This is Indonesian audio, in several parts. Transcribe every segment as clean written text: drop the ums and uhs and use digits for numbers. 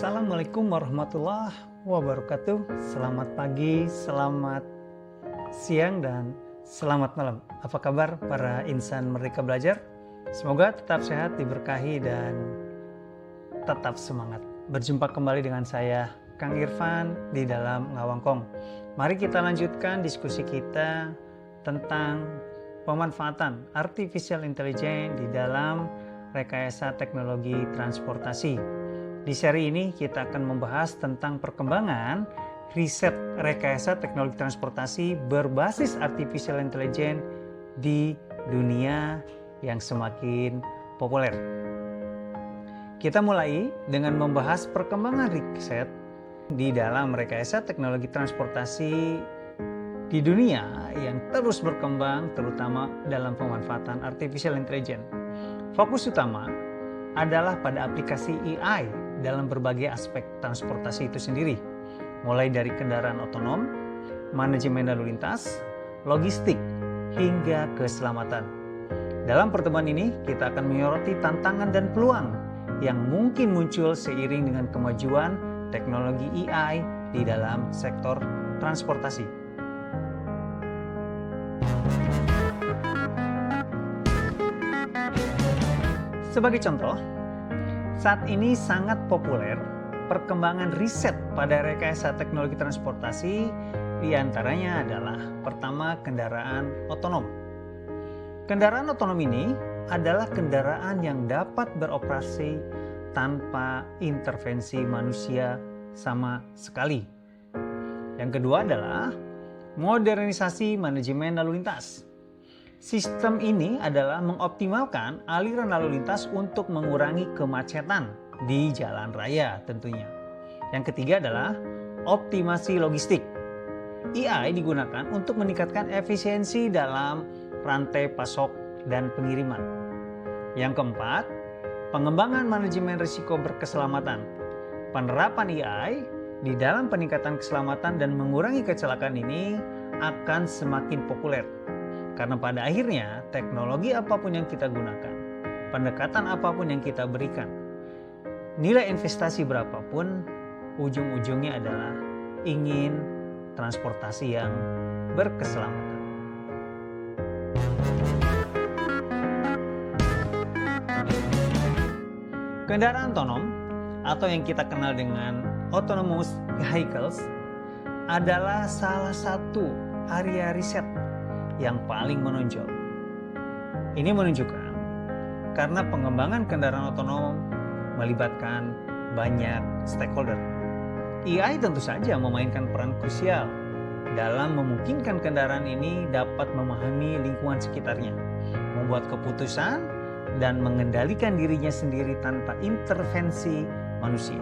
Assalamualaikum warahmatullahi wabarakatuh. Selamat pagi, selamat siang, dan selamat malam. Apa kabar para insan Merdeka Belajar? Semoga tetap sehat, diberkahi, dan tetap semangat. Berjumpa kembali dengan saya, Kang Irfan, di dalam Ngawangkong. Mari kita lanjutkan diskusi kita tentang pemanfaatan artificial intelligence di dalam rekayasa teknologi transportasi. Di seri ini kita akan membahas tentang perkembangan riset rekayasa teknologi transportasi berbasis artificial intelligence di dunia yang semakin populer. Kita mulai dengan membahas perkembangan riset di dalam rekayasa teknologi transportasi di dunia yang terus berkembang, terutama dalam pemanfaatan artificial intelligence. Fokus utama adalah pada aplikasi AI dalam berbagai aspek transportasi itu sendiri, mulai dari kendaraan otonom, manajemen lalu lintas, logistik, hingga keselamatan. Dalam pertemuan ini, kita akan menyoroti tantangan dan peluang yang mungkin muncul seiring dengan kemajuan teknologi AI di dalam sektor transportasi. Sebagai contoh, saat ini sangat populer perkembangan riset pada rekayasa teknologi transportasi, diantaranya adalah pertama, kendaraan otonom. Kendaraan otonom ini adalah kendaraan yang dapat beroperasi tanpa intervensi manusia sama sekali. Yang kedua adalah modernisasi manajemen lalu lintas. Sistem ini adalah mengoptimalkan aliran lalu lintas untuk mengurangi kemacetan di jalan raya tentunya. Yang ketiga adalah optimasi logistik. AI digunakan untuk meningkatkan efisiensi dalam rantai pasok dan pengiriman. Yang keempat, pengembangan manajemen risiko berkeselamatan. Penerapan AI di dalam peningkatan keselamatan dan mengurangi kecelakaan ini akan semakin populer. Karena pada akhirnya teknologi apapun yang kita gunakan, pendekatan apapun yang kita berikan, nilai investasi berapapun, ujung-ujungnya adalah ingin transportasi yang berkeselamatan. Kendaraan otonom atau yang kita kenal dengan autonomous vehicles adalah salah satu area riset yang paling menonjol. Ini menunjukkan karena pengembangan kendaraan otonom melibatkan banyak stakeholder. AI tentu saja memainkan peran krusial dalam memungkinkan kendaraan ini dapat memahami lingkungan sekitarnya, membuat keputusan, dan mengendalikan dirinya sendiri tanpa intervensi manusia.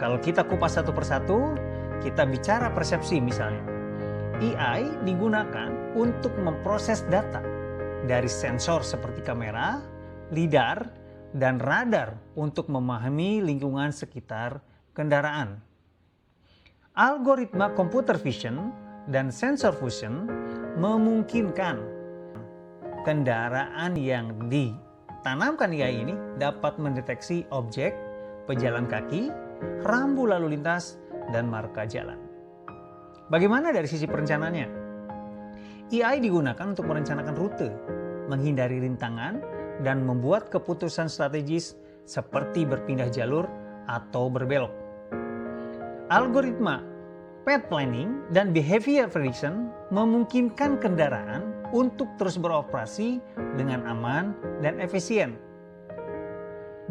Kalau kita kupas satu persatu, kita bicara persepsi misalnya. AI digunakan untuk memproses data dari sensor seperti kamera, lidar, dan radar untuk memahami lingkungan sekitar kendaraan. Algoritma computer vision dan sensor fusion memungkinkan kendaraan yang ditanamkan AI ini dapat mendeteksi objek, pejalan kaki, rambu lalu lintas, dan marka jalan. Bagaimana dari sisi perencanaannya? AI digunakan untuk merencanakan rute, menghindari rintangan, dan membuat keputusan strategis seperti berpindah jalur atau berbelok. Algoritma path planning dan behavior prediction memungkinkan kendaraan untuk terus beroperasi dengan aman dan efisien.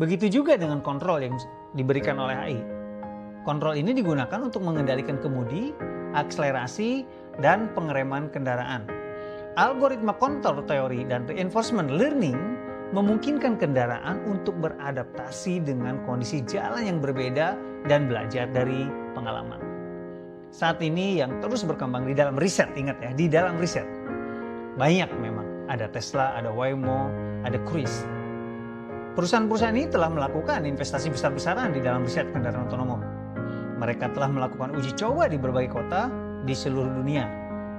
Begitu juga dengan kontrol yang diberikan oleh AI. Kontrol ini digunakan untuk mengendalikan kemudi, akselerasi, dan pengereman kendaraan. Algoritma kontrol teori dan reinforcement learning memungkinkan kendaraan untuk beradaptasi dengan kondisi jalan yang berbeda dan belajar dari pengalaman. Saat ini yang terus berkembang di dalam riset, ingat ya, di dalam riset. Banyak memang, ada Tesla, ada Waymo, ada Cruise. Perusahaan-perusahaan ini telah melakukan investasi besar-besaran di dalam riset kendaraan otonom. Mereka telah melakukan uji coba di berbagai kota di seluruh dunia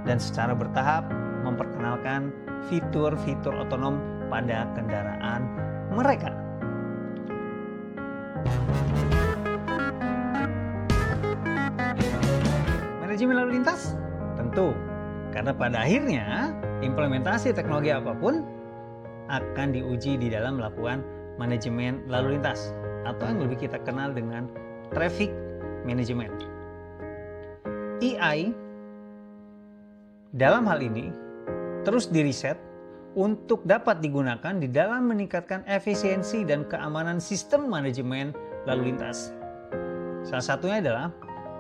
dan secara bertahap memperkenalkan fitur-fitur otonom pada kendaraan mereka. manajemen lalu lintas? Tentu, karena pada akhirnya implementasi teknologi apapun akan diuji di dalam melakukan manajemen lalu lintas atau yang lebih kita kenal dengan traffic management. AI dalam hal ini terus diriset untuk dapat digunakan di dalam meningkatkan efisiensi dan keamanan sistem manajemen lalu lintas. Salah satunya adalah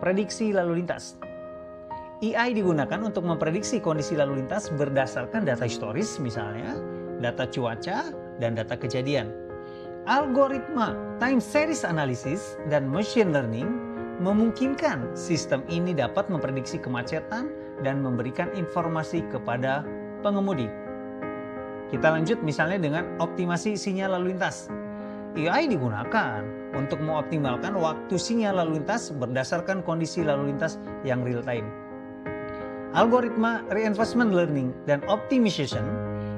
prediksi lalu lintas. AI digunakan untuk memprediksi kondisi lalu lintas berdasarkan data historis, misalnya data cuaca dan data kejadian. Algoritma time series analysis dan machine learning memungkinkan sistem ini dapat memprediksi kemacetan dan memberikan informasi kepada pengemudi. Kita lanjut misalnya dengan optimasi sinyal lalu lintas. AI digunakan untuk mengoptimalkan waktu sinyal lalu lintas berdasarkan kondisi lalu lintas yang real time. Algoritma reinforcement learning dan optimization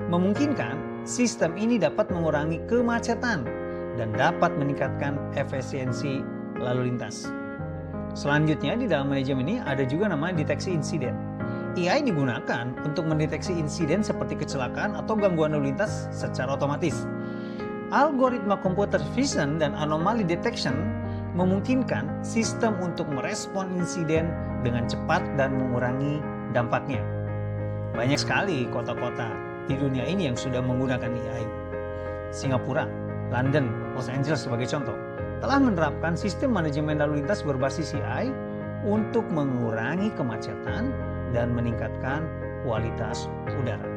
memungkinkan sistem ini dapat mengurangi kemacetan dan dapat meningkatkan efisiensi lalu lintas. Selanjutnya di dalam manajemen ini ada juga namanya deteksi insiden. AI digunakan untuk mendeteksi insiden seperti kecelakaan atau gangguan lalu lintas secara otomatis. Algoritma computer vision dan anomaly detection memungkinkan sistem untuk merespon insiden dengan cepat dan mengurangi dampaknya. Banyak sekali kota-kota di dunia ini yang sudah menggunakan AI. Singapura, London, Los Angeles sebagai contoh, telah menerapkan sistem manajemen lalu lintas berbasis AI untuk mengurangi kemacetan dan meningkatkan kualitas udara.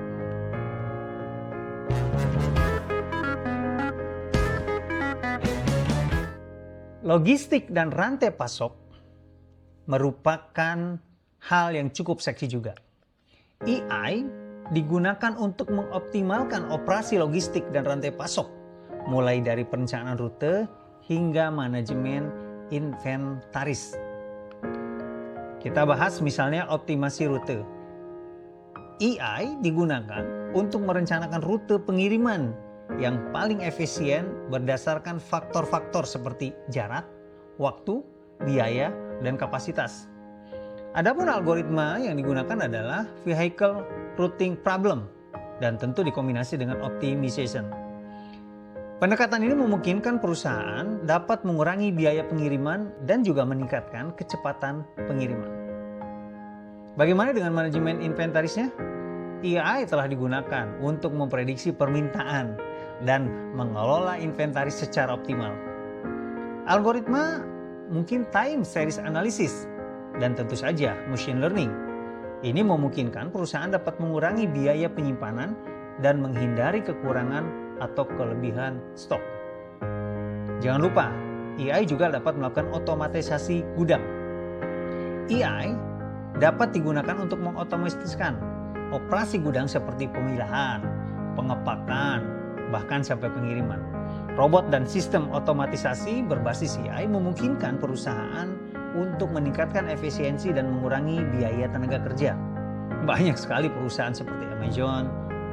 Logistik dan rantai pasok merupakan hal yang cukup seksi juga. AI digunakan untuk mengoptimalkan operasi logistik dan rantai pasok, mulai dari perencanaan rute hingga manajemen inventaris. Kita bahas misalnya optimasi rute. AI digunakan untuk merencanakan rute pengiriman yang paling efisien berdasarkan faktor-faktor seperti jarak, waktu, biaya, dan kapasitas. Adapun algoritma yang digunakan adalah vehicle routing problem dan tentu dikombinasi dengan optimization. Pendekatan ini memungkinkan perusahaan dapat mengurangi biaya pengiriman dan juga meningkatkan kecepatan pengiriman. Bagaimana dengan manajemen inventarisnya? AI telah digunakan untuk memprediksi permintaan dan mengelola inventaris secara optimal. Algoritma mungkin time series analysis dan tentu saja machine learning. Ini memungkinkan perusahaan dapat mengurangi biaya penyimpanan dan menghindari kekurangan atau kelebihan stok. Jangan lupa, AI juga dapat melakukan otomatisasi gudang. AI dapat digunakan untuk mengotomatiskan operasi gudang seperti pemilahan, pengepakan, bahkan sampai pengiriman. Robot dan sistem otomatisasi berbasis AI memungkinkan perusahaan untuk meningkatkan efisiensi dan mengurangi biaya tenaga kerja. Banyak sekali perusahaan seperti Amazon,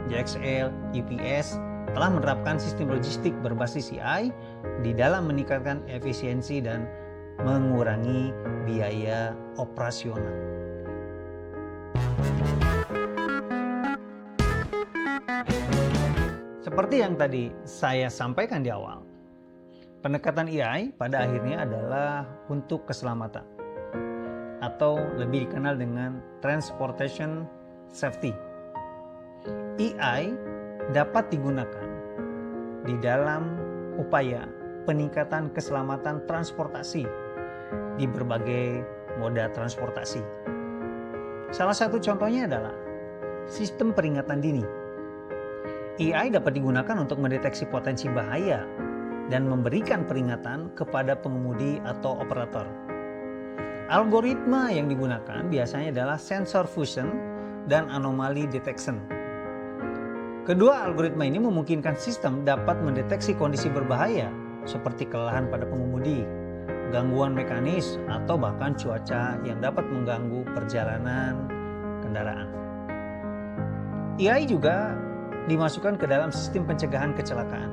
JXL, UPS telah menerapkan sistem logistik berbasis AI di dalam meningkatkan efisiensi dan mengurangi biaya operasional. Seperti yang tadi saya sampaikan di awal, pendekatan AI pada akhirnya adalah untuk keselamatan atau lebih dikenal dengan transportation safety. AI dapat digunakan di dalam upaya peningkatan keselamatan transportasi di berbagai moda transportasi. Salah satu contohnya adalah sistem peringatan dini. AI dapat digunakan untuk mendeteksi potensi bahaya dan memberikan peringatan kepada pengemudi atau operator. Algoritma yang digunakan biasanya adalah sensor fusion dan anomaly detection. Kedua algoritma ini memungkinkan sistem dapat mendeteksi kondisi berbahaya seperti kelelahan pada pengemudi, gangguan mekanis, atau bahkan cuaca yang dapat mengganggu perjalanan kendaraan. AI juga dimasukkan ke dalam sistem pencegahan kecelakaan.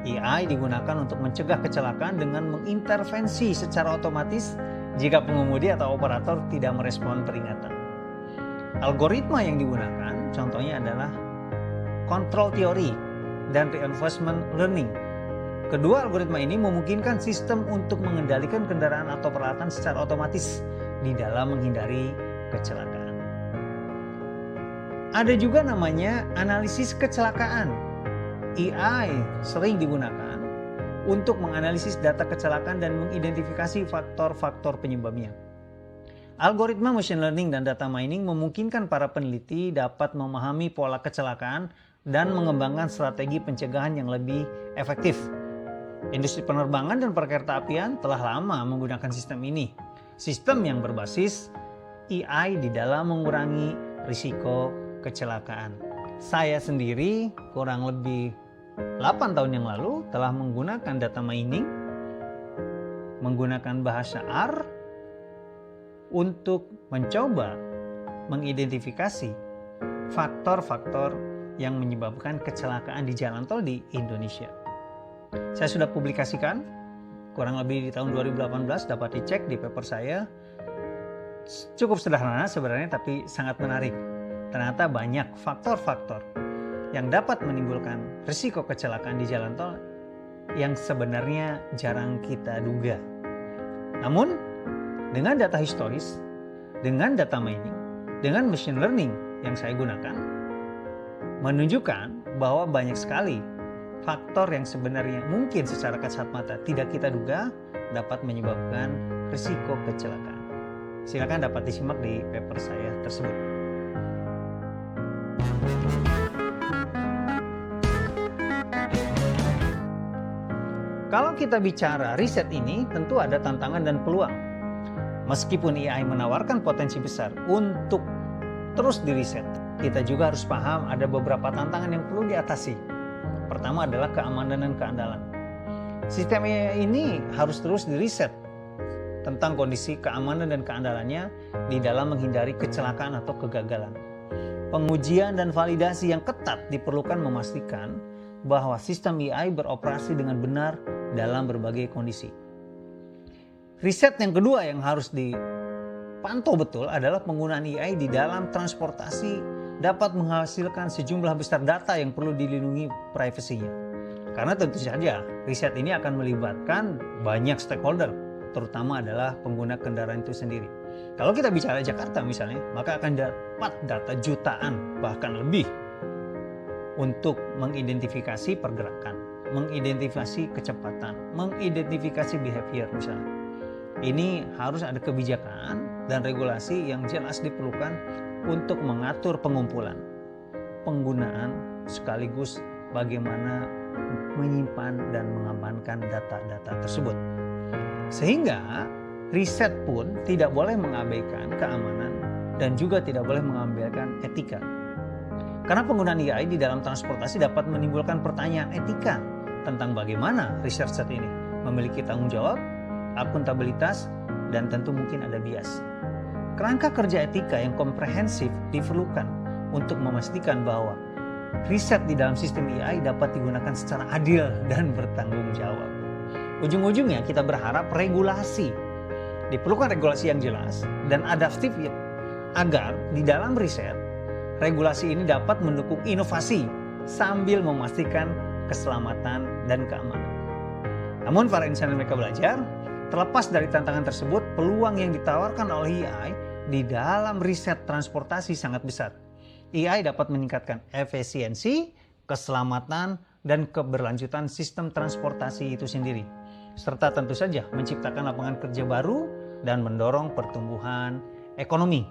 AI digunakan untuk mencegah kecelakaan dengan mengintervensi secara otomatis jika pengemudi atau operator tidak merespon peringatan. Algoritma yang digunakan contohnya adalah control theory dan reinforcement learning. Kedua algoritma ini memungkinkan sistem untuk mengendalikan kendaraan atau peralatan secara otomatis di dalam menghindari kecelakaan. Ada juga namanya analisis kecelakaan. AI sering digunakan untuk menganalisis data kecelakaan dan mengidentifikasi faktor-faktor penyebabnya. Algoritma machine learning dan data mining memungkinkan para peneliti dapat memahami pola kecelakaan dan mengembangkan strategi pencegahan yang lebih efektif. Industri penerbangan dan perkeretaapian telah lama menggunakan sistem ini. Sistem yang berbasis AI di dalam mengurangi risiko kecelakaan. Saya sendiri kurang lebih 8 tahun yang lalu telah menggunakan data mining, menggunakan bahasa R untuk mencoba mengidentifikasi faktor-faktor yang menyebabkan kecelakaan di jalan tol di Indonesia. Saya sudah publikasikan kurang lebih di tahun 2018, dapat dicek di paper saya. Cukup sederhana sebenarnya tapi sangat menarik. Ternyata banyak faktor-faktor yang dapat menimbulkan risiko kecelakaan di jalan tol yang sebenarnya jarang kita duga. Namun dengan data historis, dengan data mining, dengan machine learning yang saya gunakan, menunjukkan bahwa banyak sekali faktor yang sebenarnya mungkin secara kasat mata tidak kita duga dapat menyebabkan risiko kecelakaan. Silakan dapat disimak di paper saya tersebut. Kalau kita bicara riset ini, tentu ada tantangan dan peluang. Meskipun AI menawarkan potensi besar untuk terus diriset, kita juga harus paham ada beberapa tantangan yang perlu diatasi. Pertama adalah keamanan dan keandalan. Sistem AI ini harus terus diriset tentang kondisi keamanan dan keandalannya di dalam menghindari kecelakaan atau kegagalan. Pengujian dan validasi yang ketat diperlukan memastikan bahwa sistem AI beroperasi dengan benar dalam berbagai kondisi. Riset yang kedua yang harus dipantau betul adalah penggunaan AI di dalam transportasi dapat menghasilkan sejumlah besar data yang perlu dilindungi privasinya. Karena tentu saja riset ini akan melibatkan banyak stakeholder, terutama adalah pengguna kendaraan itu sendiri. Kalau kita bicara Jakarta misalnya, maka akan dapat data jutaan bahkan lebih untuk mengidentifikasi pergerakan, mengidentifikasi kecepatan, mengidentifikasi behavior misalnya. Ini harus ada kebijakan dan regulasi yang jelas diperlukan untuk mengatur pengumpulan, penggunaan, sekaligus bagaimana menyimpan dan mengamankan data-data tersebut. Sehingga riset pun tidak boleh mengabaikan keamanan dan juga tidak boleh mengabaikan etika. Karena penggunaan AI di dalam transportasi dapat menimbulkan pertanyaan etika tentang bagaimana riset ini memiliki tanggung jawab, akuntabilitas, dan tentu mungkin ada bias. Kerangka kerja etika yang komprehensif diperlukan untuk memastikan bahwa riset di dalam sistem AI dapat digunakan secara adil dan bertanggung jawab. Ujung-ujungnya kita berharap diperlukan regulasi yang jelas dan adaptif agar di dalam riset, regulasi ini dapat mendukung inovasi sambil memastikan keselamatan dan keamanan. Namun para insan mereka belajar, terlepas dari tantangan tersebut, peluang yang ditawarkan oleh AI di dalam riset transportasi sangat besar. AI dapat meningkatkan efisiensi, keselamatan, dan keberlanjutan sistem transportasi itu sendiri. Serta tentu saja menciptakan lapangan kerja baru dan mendorong pertumbuhan ekonomi.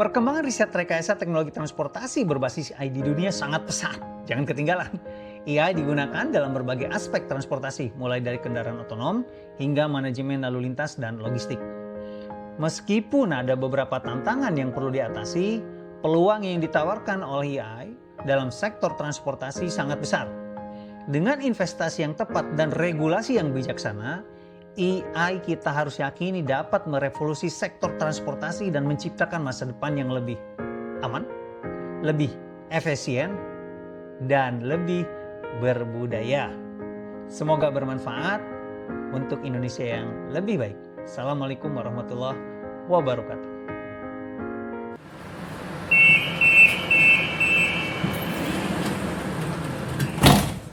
Perkembangan riset rekayasa teknologi transportasi berbasis AI di dunia sangat pesat. Jangan ketinggalan. AI digunakan dalam berbagai aspek transportasi, mulai dari kendaraan otonom hingga manajemen lalu lintas dan logistik. Meskipun ada beberapa tantangan yang perlu diatasi, peluang yang ditawarkan oleh AI dalam sektor transportasi sangat besar. Dengan investasi yang tepat dan regulasi yang bijaksana, AI kita harus yakini dapat merevolusi sektor transportasi dan menciptakan masa depan yang lebih aman, lebih efisien, dan lebih berbudaya. Semoga bermanfaat untuk Indonesia yang lebih baik. Assalamualaikum warahmatullahi wabarakatuh.